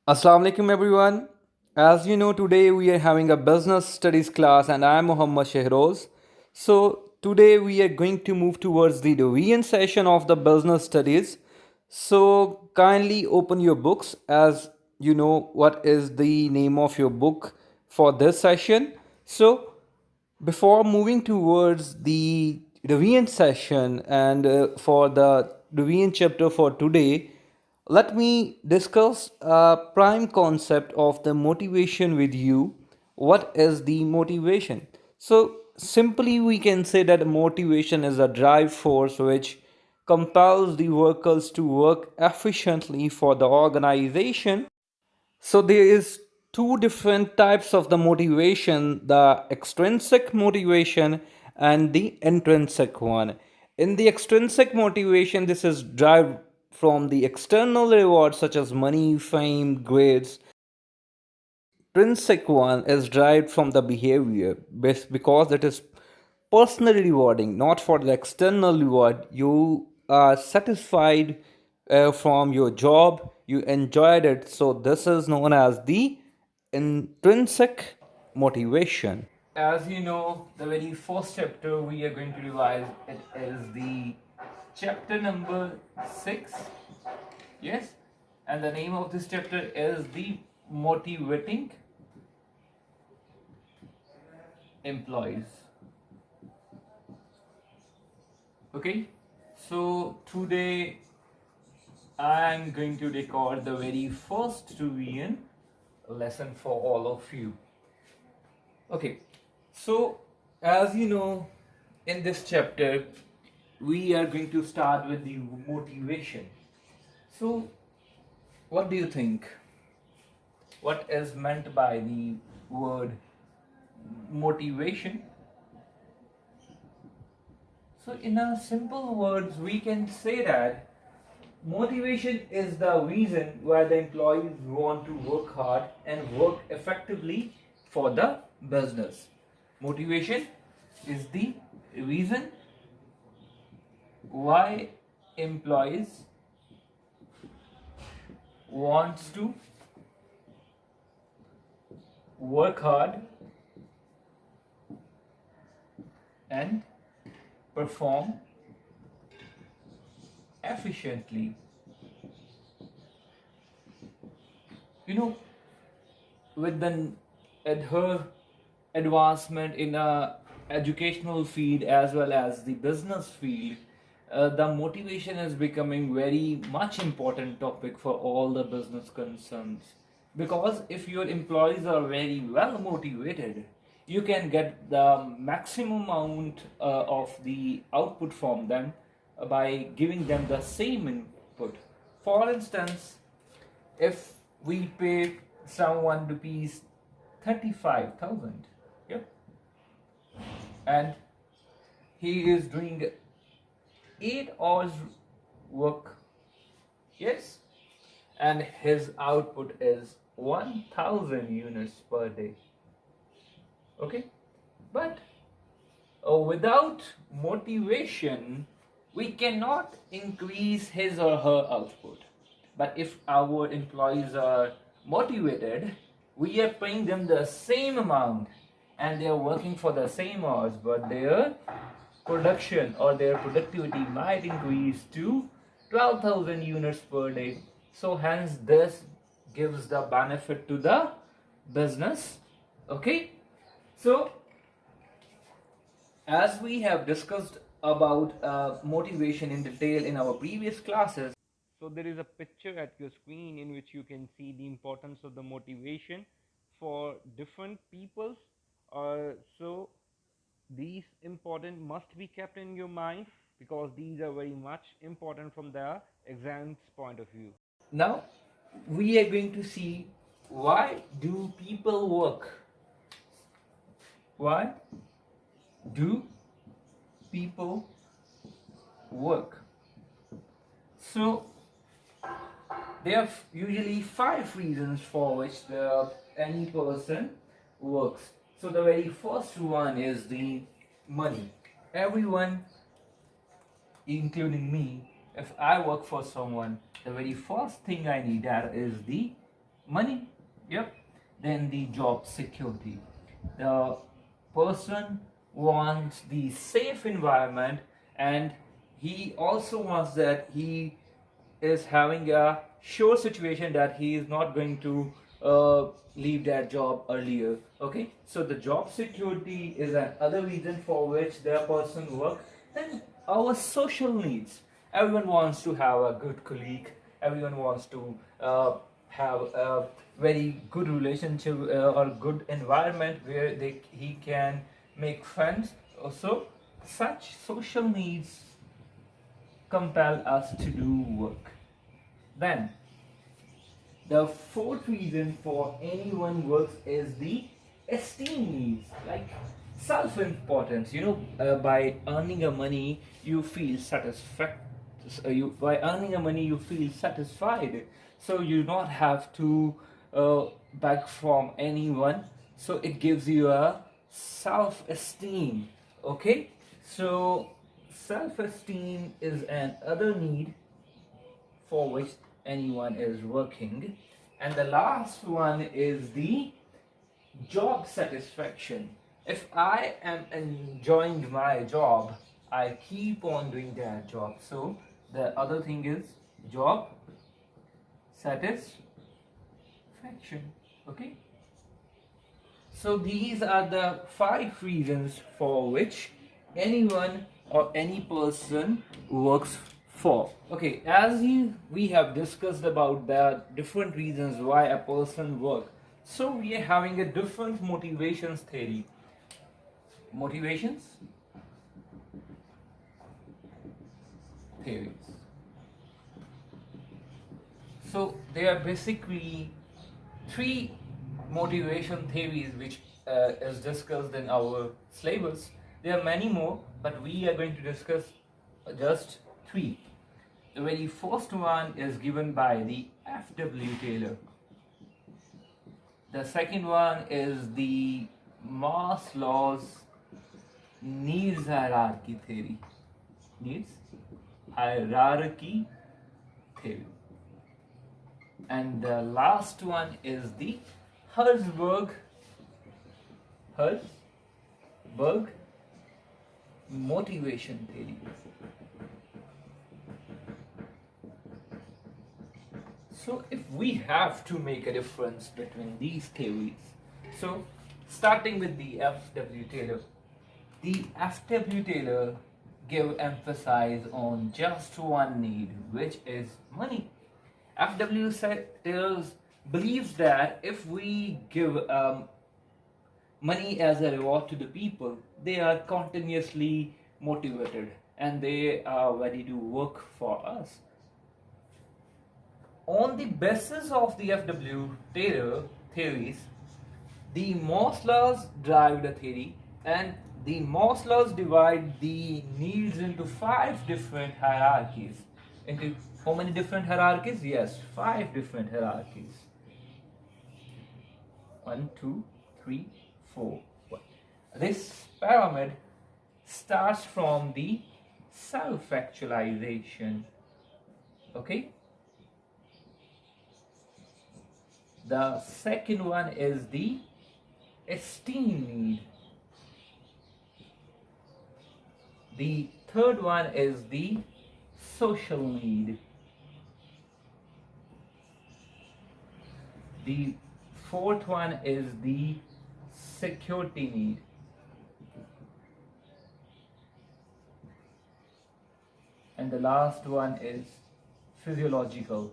Assalamu alaikum everyone. As you know, today we are having a business studies class and I am Muhammad Shehroz. So today we are going to move towards the revision session of the business studies. So kindly open your books as you know what is the name of your book for this session. So before moving towards the revision session and for the revision chapter for today, let me discuss a prime concept of the motivation with you. What is the motivation? So, simply, we can say that motivation is a drive force which compels the workers to work efficiently for the organization. So there is two different types of the motivation, the extrinsic motivation and the intrinsic one. In the extrinsic motivation, this is derived from the external rewards such as money, fame, grades. Intrinsic one is derived from the behavior because it is personally rewarding, not for the external reward. You are satisfied from your job, you enjoyed it, so this is known as the intrinsic motivation. As you know, the very first chapter we are going to revise it is the chapter number 6. Yes, and the name of this chapter is the motivating employees. Okay, so today I am going to record the very first revision lesson for all of you. Okay, so as you know, in this chapter we are going to start with the motivation. So what do you think, what is meant by the word motivation? So in a simple words we can say that motivation is the reason why the employees want to work hard and work effectively for the business. Motivation is the reason why employees wants to work hard and perform efficiently. You know, with the advancement in a educational field as well as the business field, the motivation is becoming very much important topic for all the business concerns, because if your employees are very well motivated, you can get the maximum amount of the output from them by giving them the same input. For instance, if we pay someone rupees 35,000, yep, and he is doing 8 hours work, yes, and his output is 1000 units per day. Okay, but without motivation we cannot increase his or her output. But if our employees are motivated, we are paying them the same amount and they are working for the same hours, but their production or their productivity might increase to 12,000 units per day. So hence this gives the benefit to the business. Okay, so as we have discussed about motivation in detail in our previous classes, so there is a picture at your screen in which you can see the importance of the motivation for different peoples. So these important must be kept in your mind because these are very much important from the exam's point of view. Now we are going to see why do people work? Why do people work? So there are usually 5 reasons for which any person works. So the very first one is the money. Everyone, including me, if I work for someone, the very first thing I need that is the money. Yep. Then the job security. The person wants the safe environment, and he also wants that he is having a sure situation that he is not going to leave that job earlier. Okay, so the job security is another reason for which the person work. Then our social needs. Everyone wants to have a good colleague. Everyone wants to have a very good relationship or good environment where he can make friends. Also, such social needs compel us to do work. Then, the fourth reason for anyone works is the esteem needs, like self-importance. By earning a money, you feel satisfied. By earning a money, you feel satisfied. So you do not have to beg from anyone. So it gives you a self-esteem. Okay, so self-esteem is another need for which anyone is working. And the last one is the job satisfaction. If I am enjoying my job, I keep on doing that job. So the other thing is job satisfaction. Okay, so these are the 5 reasons for which anyone or any person works for. Okay, as we have discussed about the different reasons why a person works, so we are having a different motivations theory. Motivations theories. So there are basically 3 motivation theories which is discussed in our syllabus. There are many more, but we are going to discuss just 3. The very first one is given by the F.W. Taylor. The second one is the Maslow's needs hierarchy theory. Needs hierarchy theory. And the last one is the Herzberg motivation theory. So if we have to make a difference between these theories, so starting with the F.W. Taylor, the F.W. Taylor give emphasis on just one need, which is money. F.W. Taylor believes that if we give money as a reward to the people, they are continuously motivated and they are ready to work for us. On the basis of the F.W. Taylor theories, the Maslow's drive the theory, and the Maslow's divide the needs into 5 different hierarchies. Into how many different hierarchies? Yes, 5 different hierarchies. 1, 2, 3, 4. This pyramid starts from the self-actualization. Okay? The second one is the esteem need. The third one is the social need. The fourth one is the security need. And the last one is physiological.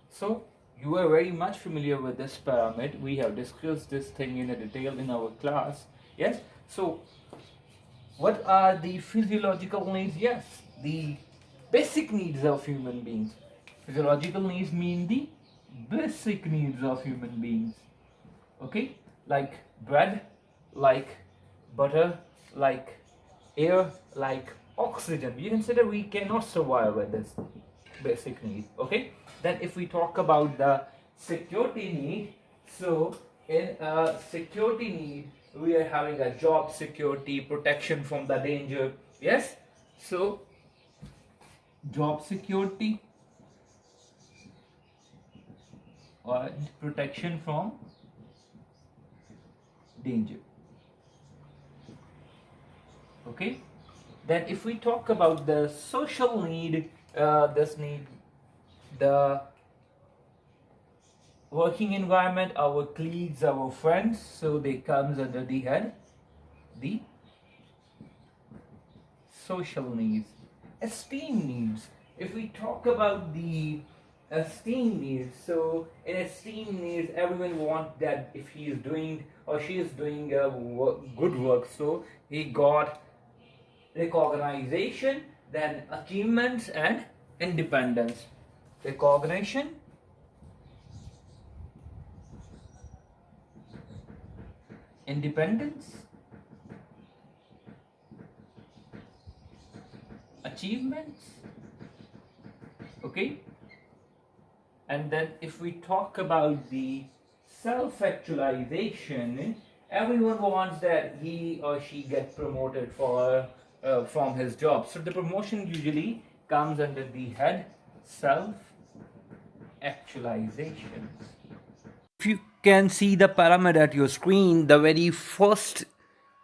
So you are very much familiar with this pyramid. We have discussed this thing in a detail in our class. Yes. So what are the physiological needs? Yes, the basic needs of human beings. Physiological needs mean the basic needs of human beings. Okay, like bread, like butter, like air, like oxygen. We consider we cannot survive with this basic need. Okay, then if we talk about the security need, so in a security need we are having a job security, protection from the danger. Yes, so job security, or protection from danger. Okay, then if we talk about the social need, this need, the working environment, our colleagues, our friends, so they comes under the head the social needs. Esteem needs, if we talk about the esteem needs, so in esteem needs everyone wants that if he is doing or she is doing good work, so he got recognition, then achievements and independence. Recognition, independence, achievements. Okay, and then if we talk about the self-actualization, everyone wants that he or she get promoted from his job, so the promotion usually comes under the head self-actualization. If you can see the pyramid at your screen, the very first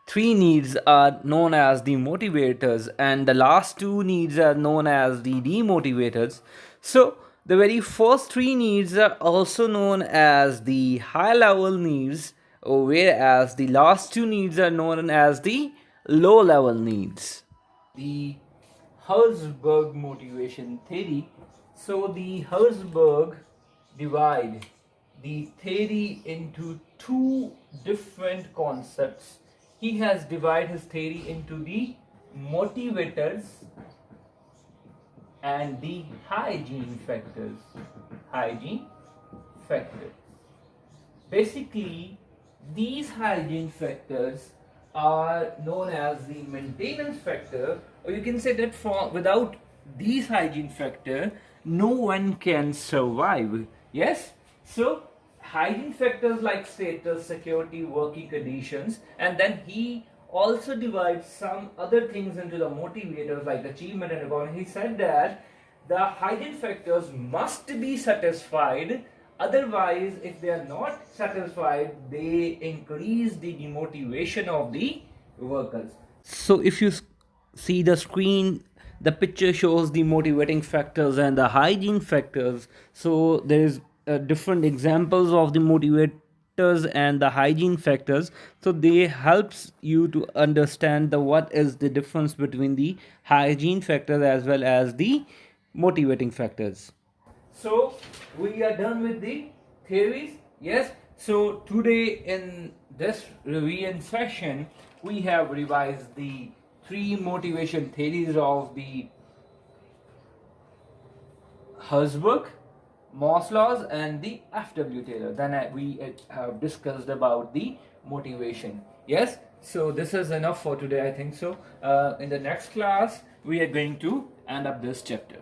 three needs are known as the motivators, and the last two needs are known as the demotivators. So, the very first three needs are also known as the high level needs, whereas the last two needs are known as the low level needs. The Herzberg motivation theory. So, the Herzberg divide the theory into two different concepts. He has divided his theory into the motivators and the hygiene factors. Hygiene factors. Basically, these hygiene factors are known as the maintenance factor, or you can say that without these hygiene factor, no one can survive. Yes? So, hygiene factors like status, security, working conditions, and then he also divides some other things into the motivators like achievement and recognition. He said that the hygiene factors must be satisfied, otherwise if they are not satisfied, they increase the demotivation of the workers. So if you see the screen, the picture shows the motivating factors and the hygiene factors. So there is different examples of the motivators and the hygiene factors, so they helps you to understand the what is the difference between the hygiene factors as well as the motivating factors. So we are done with the theories. Yes, so today in this revision session we have revised the three motivation theories of the Herzberg, Maslow's, and the F.W. Taylor. Then we have discussed about the motivation. Yes, so this is enough for today, I think so. In the next class we are going to end up this chapter.